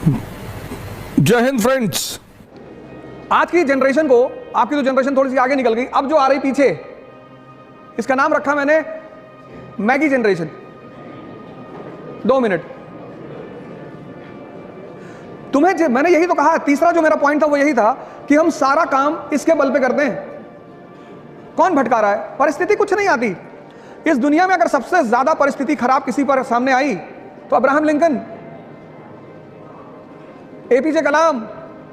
जय हिंद फ्रेंड्स। आज की जनरेशन को, आपकी तो जनरेशन थोड़ी सी आगे निकल गई, अब जो आ रही पीछे, इसका नाम रखा मैंने मैगी जनरेशन। 2 मिनट तुम्हें मैंने यही तो कहा, तीसरा जो मेरा पॉइंट था वो यही था कि हम सारा काम इसके बल पे करते हैं। कौन भटका रहा है? परिस्थिति कुछ नहीं आती इस दुनिया में। अगर सबसे ज्यादा परिस्थिति खराब किसी पर सामने आई तो अब्राहम लिंकन, एपीजे कलाम,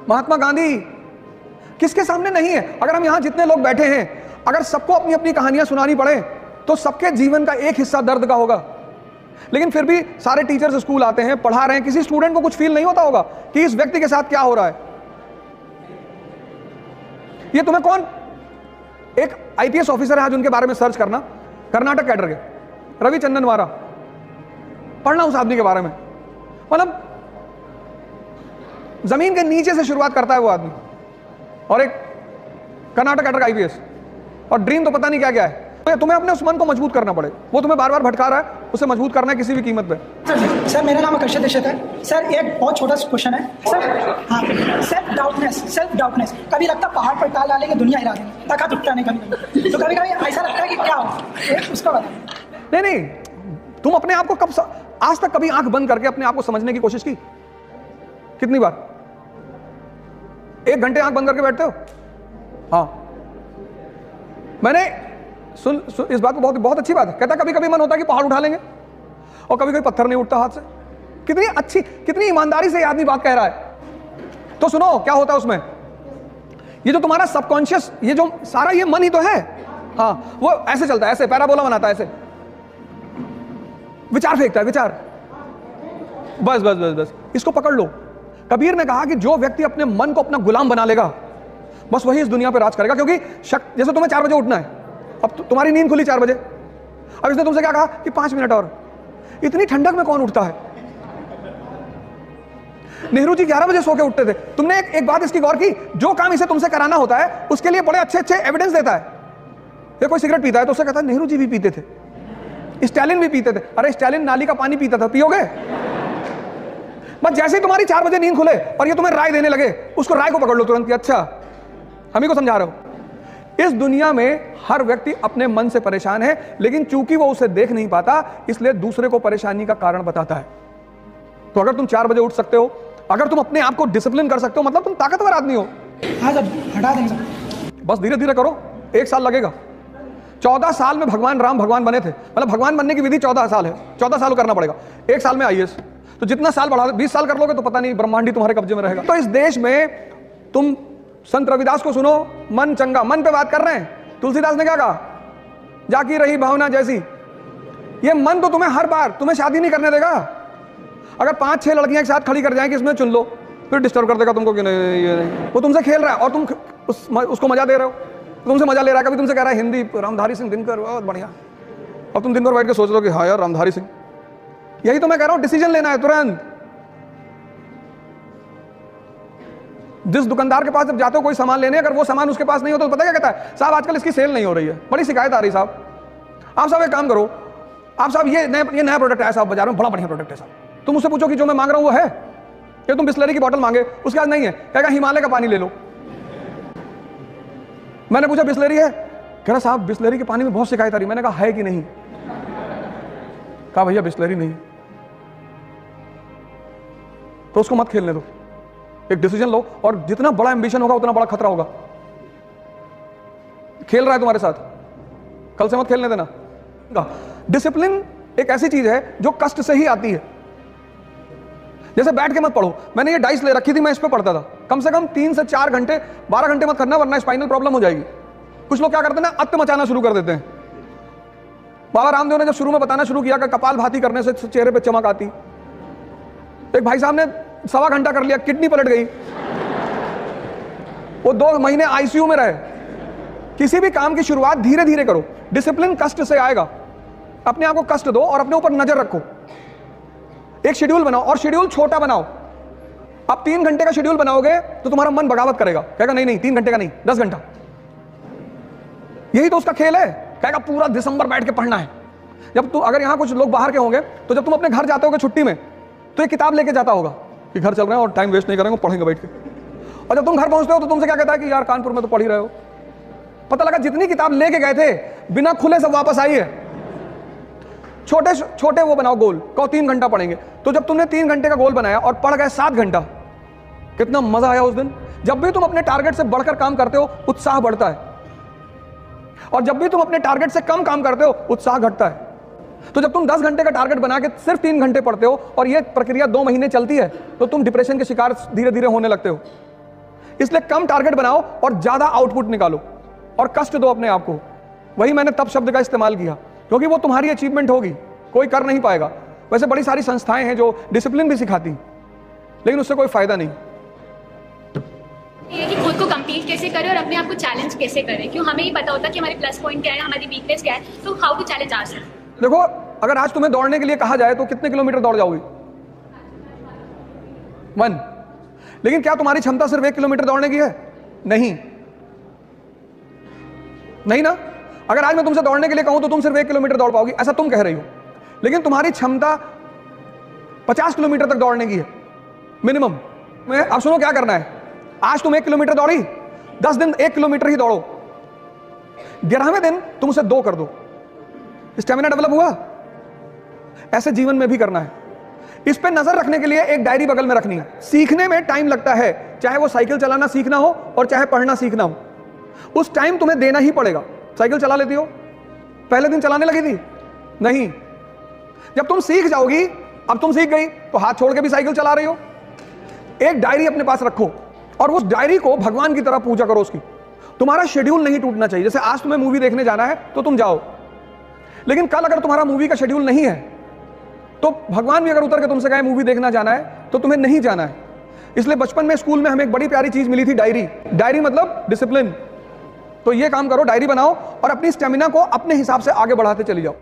महात्मा गांधी, किसके सामने नहीं है? अगर हम यहां जितने लोग बैठे हैं, अगर सबको अपनी अपनी कहानियां सुनानी पड़े तो सबके जीवन का एक हिस्सा दर्द का होगा। लेकिन फिर भी सारे टीचर्स स्कूल आते हैं, पढ़ा रहे हैं, किसी स्टूडेंट को कुछ फील नहीं होता होगा कि इस व्यक्ति के साथ क्या हो रहा है। ये तुम्हें कौन, एक आईपीएस ऑफिसर है आज, उनके बारे में सर्च करना, कर्नाटक कैडर के रवि चंदनवारा, पढ़ना उस आदमी के बारे में। मतलब जमीन के नीचे से शुरुआत करता है वो आदमी, और एक कर्नाटक कैडर का आईपीएस, और ड्रीम तो पता नहीं क्या क्या है। तो तुम्हें अपने उस मन को मजबूत करना पड़े, वो तुम्हें बार बार भटका रहा है, उसे मजबूत करना है किसी भी कीमत पे। सर मेरा नाम आकर्षित दीक्षित है। सर एक बहुत छोटा सा क्वेश्चन है सर। हाँ, सेल्फ डाउटनेस कभी लगता है पहाड़ पर टाल डालेंगे दुनिया हिला देंगे, तक टूटता नहीं कभी, तो कभी कभी ऐसा लगता है कि क्या हो, उसका बताओ। नहीं, तुम अपने आप को कब आज तक कभी आंख बंद करके अपने आप को समझने की कोशिश की? कितनी बार? 1 घंटे आंख बंद करके बैठते हो? हाँ, मैंने सुन इस बात को, बहुत अच्छी बात है। कहता कभी कभी मन होता है कि पहाड़ उठा लेंगे, और कभी कभी पत्थर नहीं उठता हाथ से। कितनी अच्छी, कितनी ईमानदारी से ये आदमी बात कह रहा है। तो सुनो क्या होता है उसमें। ये जो तुम्हारा सबकॉन्शियस, ये जो सारा ये मन ही तो है। हाँ, वो ऐसे चलता है, ऐसे पैराबोला बनाता है, ऐसे विचार फेंकता है, विचार। बस बस बस बस इसको पकड़ लो। कबीर ने कहा कि जो व्यक्ति अपने मन को अपना गुलाम बना लेगा, बस वही इस दुनिया पर राज करेगा। क्योंकि जैसे तुम्हें 4 बजे उठना है, अब तुम्हारी नींद खुली 4 बजे, अब इसने तुमसे क्या कहा कि 5 मिनट और। इतनी ठंडक में कौन उठता है? नेहरू जी 11 बजे सो के उठते थे। तुमने एक बात इसकी गौर की, जो काम इसे तुमसे कराना होता है उसके लिए बड़े अच्छे अच्छे एविडेंस देता है। ये कोई सिगरेट पीता है तो उसे कहता है नेहरू जी भी पीते थे, स्टालिन भी पीते थे। अरे स्टालिन नाली का पानी पीता था, पियोगे? बस जैसे ही तुम्हारी 4 बजे नींद खुले और ये तुम्हें राय देने लगे, उसको राय को पकड़ लो तुरंत। अच्छा, हम ही को समझा रहे हो। इस दुनिया में हर व्यक्ति अपने मन से परेशान है, लेकिन चूंकि वो उसे देख नहीं पाता, इसलिए दूसरे को परेशानी का कारण बताता है। तो अगर तुम 4 बजे उठ सकते हो, अगर तुम अपने आप को डिसिप्लिन कर सकते हो, मतलब तुम ताकतवर आदमी हो। हाँ सर, हटा देंगे। बस धीरे धीरे करो, 1 साल लगेगा। 14 साल में भगवान राम भगवान बने थे। मतलब भगवान बनने की विधि 14 साल है, 14 साल करना पड़ेगा। 1 साल में आईएएस, तो जितना साल बढ़ा, 20 साल कर लोगे तो पता नहीं ब्रह्मांड ही तुम्हारे कब्जे में रहेगा। तो इस देश में तुम संत रविदास को सुनो, मन चंगा, मन पे बात कर रहे हैं। तुलसीदास ने क्या कहा? जाकी रही भावना जैसी। ये मन तो तुम्हें हर बार, तुम्हें शादी नहीं करने देगा। अगर 5-6 लड़कियां एक साथ खड़ी कर जाएं कि इसमें चुन लो, फिर डिस्टर्ब कर देगा तुमको कि नहीं ये नहीं। वो तुमसे खेल रहा है और तुम उसको मजा दे रहे हो, तुमसे मजा ले रहा है। कभी तुमसे कह रहा है हिंदी, रामधारी सिंह दिनकर बहुत बढ़िया, और तुम दिन भर बैठ के सोच रहे हो कि हाँ यार रामधारी सिंह। यही तो मैं कह रहा हूं, डिसीजन लेना है तुरंत। जिस दुकानदार के पास जब जाते हो कोई सामान लेने, अगर वो सामान उसके पास नहीं हो तो पता क्या कहता है? साहब आजकल इसकी सेल नहीं हो रही है, बड़ी शिकायत आ रही साहब। आप साहब एक काम करो, आप साहब ये नया प्रोडक्ट आया साहब बाजार में, बड़ा बढ़िया प्रोडक्ट है साहब। तुम उससे पूछो कि जो मैं मांग रहा हूं वो है? या तुम बिस्लरी की बोतल मांगे, उसके पास नहीं है, कहेगा हिमालय का पानी ले लो। मैंने पूछा बिस्लरी है? कह रहा साहब बिस्लरी के पानी में बहुत शिकायत आ रही। मैंने कहा है कि नहीं? कहा भैया बिस्लरी नहीं। तो उसको मत खेलने दो, एक डिसीजन लो, और जितना बड़ा एंबिशन होगा उतना बड़ा खतरा होगा। खेल रहा है तुम्हारे साथ, कल से मत खेलने देना। डिसिप्लिन एक ऐसी चीज है जो कष्ट से ही आती है। जैसे बैठ के मत पढ़ो। मैंने ये डाइस ले रखी थी, मैं इस पे पढ़ता था। कम से कम 3 से 4 घंटे, 12 घंटे मत करना, वरना स्पाइनल प्रॉब्लम हो जाएगी। कुछ लोग क्या करते हैं ना, अत्त मचाना शुरू कर देते हैं। बाबा रामदेव ने जब शुरू में बताना शुरू किया कि कपाल भाती करने से चेहरे पे चमक आती, एक भाई साहब ने 1.25 घंटा कर लिया, किडनी पलट गई, वो 2 महीने आईसीयू में रहे। किसी भी काम की शुरुआत धीरे धीरे करो, डिसिप्लिन कष्ट से आएगा। अपने आप को कष्ट दो और अपने ऊपर नजर रखो। एक शेड्यूल बनाओ, और शेड्यूल छोटा बनाओ। अब 3 घंटे का शेड्यूल बनाओगे तो तुम्हारा मन बगावत करेगा, कहेगा नहीं नहीं 3 घंटे का नहीं, 10 घंटा। यही तो उसका खेल है, कहेगा पूरा दिसंबर बैठ के पढ़ना है। जब तुम, अगर यहां कुछ लोग बाहर के होंगे तो जब तुम अपने घर जाते होगे छुट्टी में, तो एक किताब लेके जाता होगा, कि घर चल रहे हैं और टाइम वेस्ट नहीं करेंगे, पढ़ेंगे बैठ के। और जब तुम घर पहुंचते हो तो तुमसे क्या कहता है कि यार कानपुर में तो पढ़ ही रहे हो। पता लगा जितनी किताब लेके गए थे बिना खुले सब वापस आई है। छोटे छोटे वो बनाओ गोल, कहो 3 घंटा पढ़ेंगे। तो जब तुमने 3 घंटे का गोल बनाया और पढ़ गए 7 घंटा, कितना मजा आया उस दिन। जब भी तुम अपने टारगेट से बढ़कर काम करते हो उत्साह बढ़ता है, और जब भी तुम अपने टारगेट से कम काम करते हो उत्साह घटता है। तो जब तुम 10 घंटे का टारगेट बना के सिर्फ 3 घंटे पढ़ते हो और यह प्रक्रिया 2 महीने चलती है तो तुम डिप्रेशन के शिकार धीरे धीरे होने लगते हो। इसलिए कम टारगेट बनाओ और ज्यादा आउटपुट निकालो और कष्ट दो अपने आप को। वही मैंने तब शब्द का इस्तेमाल किया, क्योंकि वो तुम्हारी अचीवमेंट होगी, कोई कर नहीं पाएगा। वैसे बड़ी सारी संस्थाएं हैं जो डिसिप्लिन भी सिखाती, लेकिन उससे कोई फायदा नहीं। ये कि खुद को compete कैसे करें और अपने आप को चैलेंज कैसे करें, क्यों हमें ही पता होता है कि हमारी प्लस पॉइंट क्या है, हमारी वीकनेस क्या है, तो हाउ टू चैलेंज आवरसेल्फ। देखो, अगर आज तुम्हें दौड़ने के लिए कहा जाए तो कितने किलोमीटर दौड़ जाओगी? 1। लेकिन क्या तुम्हारी क्षमता सिर्फ 1 किलोमीटर दौड़ने की है? नहीं ना। अगर आज मैं तुमसे दौड़ने के लिए कहूं तो तुम सिर्फ 1 किलोमीटर दौड़ पाओगी, ऐसा तुम कह रही हो। लेकिन तुम्हारी क्षमता 50 किलोमीटर तक दौड़ने की है मिनिमम। अब सुनो क्या करना है। आज तुम 1 किलोमीटर दौड़ी, 10 दिन 1 किलोमीटर ही दौड़ो, 11वें दिन तुम उसे 2 कर दो। स्टेमिना डेवलप हुआ। ऐसे जीवन में भी करना है। इस पे नजर रखने के लिए एक डायरी बगल में रखनी है। सीखने में टाइम लगता है, चाहे वो साइकिल चलाना सीखना हो और चाहे पढ़ना सीखना हो, उस टाइम तुम्हें देना ही पड़ेगा। साइकिल चला लेती हो? पहले दिन चलाने लगी थी? नहीं। जब तुम सीख जाओगी, अब तुम सीख गई तो हाथ छोड़ के भी साइकिल चला रही हो। एक डायरी अपने पास रखो और उस डायरी को भगवान की तरह पूजा करो उसकी। तुम्हारा शेड्यूल नहीं टूटना चाहिए। जैसे आज तुम्हें मूवी देखने जाना है तो तुम जाओ, लेकिन कल अगर तुम्हारा मूवी का शेड्यूल नहीं है तो भगवान भी अगर उतर के तुमसे कहे मूवी देखना जाना है तो तुम्हें नहीं जाना है। इसलिए बचपन में स्कूल में हमें एक बड़ी प्यारी चीज मिली थी, डायरी। डायरी मतलब डिसिप्लिन। तो ये काम करो, डायरी बनाओ और अपनी स्टेमिना को अपने हिसाब से आगे बढ़ाते चली जाओ।